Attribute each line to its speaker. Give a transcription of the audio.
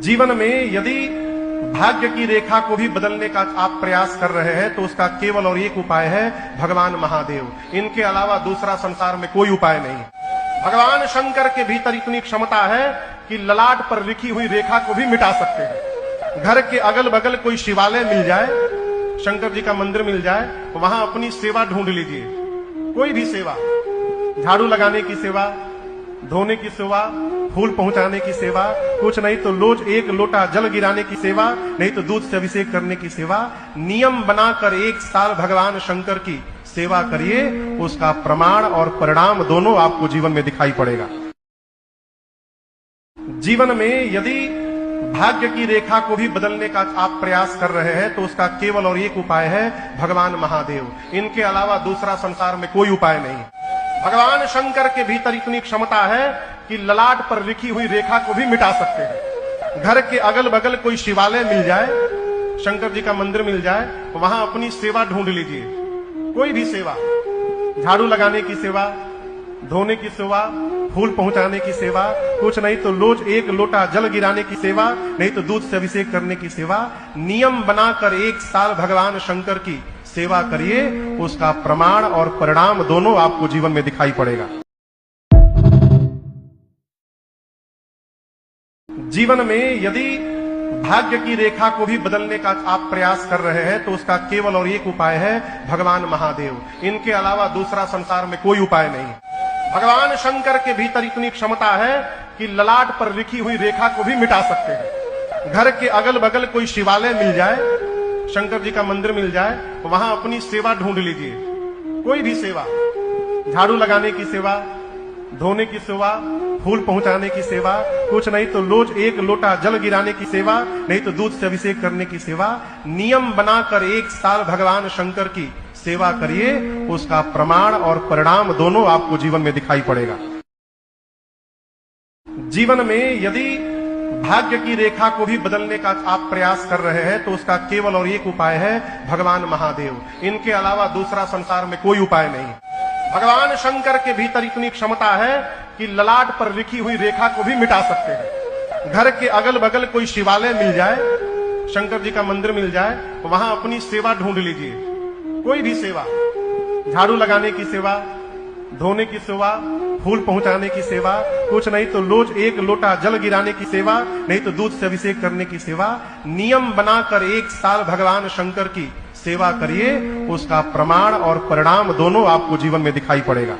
Speaker 1: जीवन में यदि भाग्य की रेखा को भी बदलने का आप प्रयास कर रहे हैं तो उसका केवल और एक उपाय है भगवान महादेव। इनके अलावा दूसरा संसार में कोई उपाय नहीं। भगवान शंकर के भीतर इतनी क्षमता है कि ललाट पर लिखी हुई रेखा को भी मिटा सकते हैं। घर के अगल बगल कोई शिवालय मिल जाए, शंकर जी का मंदिर मिल जाए, वहां अपनी सेवा ढूंढ लीजिए। कोई भी सेवा, झाड़ू लगाने की सेवा, धोने की सेवा, फूल पहुंचाने की सेवा, कुछ नहीं तो रोज एक लोटा जल गिराने की सेवा, नहीं तो दूध से अभिषेक करने की सेवा, नियम बनाकर 1 साल भगवान शंकर की सेवा करिए। उसका प्रमाण और परिणाम दोनों आपको जीवन में दिखाई पड़ेगा। जीवन में यदि भाग्य की रेखा को भी बदलने का आप प्रयास कर रहे हैं तो उसका केवल और एक उपाय है भगवान महादेव। इनके अलावा दूसरा संसार में कोई उपाय नहीं। भगवान शंकर के भीतर इतनी क्षमता है कि ललाट पर लिखी हुई रेखा को भी मिटा सकते हैं। घर के अगल बगल कोई शिवालय मिल जाए, शंकर जी का मंदिर मिल जाए, वहां अपनी सेवा ढूंढ लीजिए। कोई भी सेवा, झाड़ू लगाने की सेवा, धोने की सेवा, फूल पहुंचाने की सेवा, कुछ नहीं तो रोज एक लोटा जल गिराने की सेवा, नहीं तो दूध से अभिषेक करने की सेवा, नियम बनाकर 1 साल भगवान शंकर की सेवा करिए। उसका प्रमाण और परिणाम दोनों आपको जीवन में दिखाई पड़ेगा। जीवन में यदि भाग्य की रेखा को भी बदलने का आप प्रयास कर रहे हैं तो उसका केवल और एक उपाय है भगवान महादेव। इनके अलावा दूसरा संसार में कोई उपाय नहीं। भगवान शंकर के भीतर इतनी क्षमता है कि ललाट पर लिखी हुई रेखा को भी मिटा सकते हैं। घर के अगल बगल कोई शिवालय मिल जाए, शंकर जी का मंदिर मिल जाए, वहां अपनी सेवा ढूंढ लीजिए। कोई भी सेवा, झाड़ू लगाने की सेवा, धोने की सेवा, फूल पहुंचाने की सेवा, कुछ नहीं तो रोज एक लोटा जल गिराने की सेवा, नहीं तो दूध से अभिषेक करने की सेवा, नियम बनाकर 1 साल भगवान शंकर की सेवा करिए। उसका प्रमाण और परिणाम दोनों आपको जीवन में दिखाई पड़ेगा। जीवन में यदि भाग्य की रेखा को भी बदलने का आप प्रयास कर रहे हैं तो उसका केवल और एक उपाय है भगवान महादेव। इनके अलावा दूसरा संसार में कोई उपाय नहीं। भगवान शंकर के भीतर इतनी क्षमता है कि ललाट पर लिखी हुई रेखा को भी मिटा सकते हैं। घर के अगल बगल कोई शिवालय मिल जाए, शंकर जी का मंदिर मिल जाए, वहां अपनी सेवा ढूंढ लीजिए। कोई भी सेवा, झाड़ू लगाने की सेवा, धोने की सेवा, फूल पहुंचाने की सेवा, कुछ नहीं तो रोज एक लोटा जल गिराने की सेवा, नहीं तो दूध से अभिषेक करने की सेवा, नियम बनाकर 1 साल भगवान शंकर की सेवा करिए। उसका प्रमाण और परिणाम दोनों आपको जीवन में दिखाई पड़ेगा।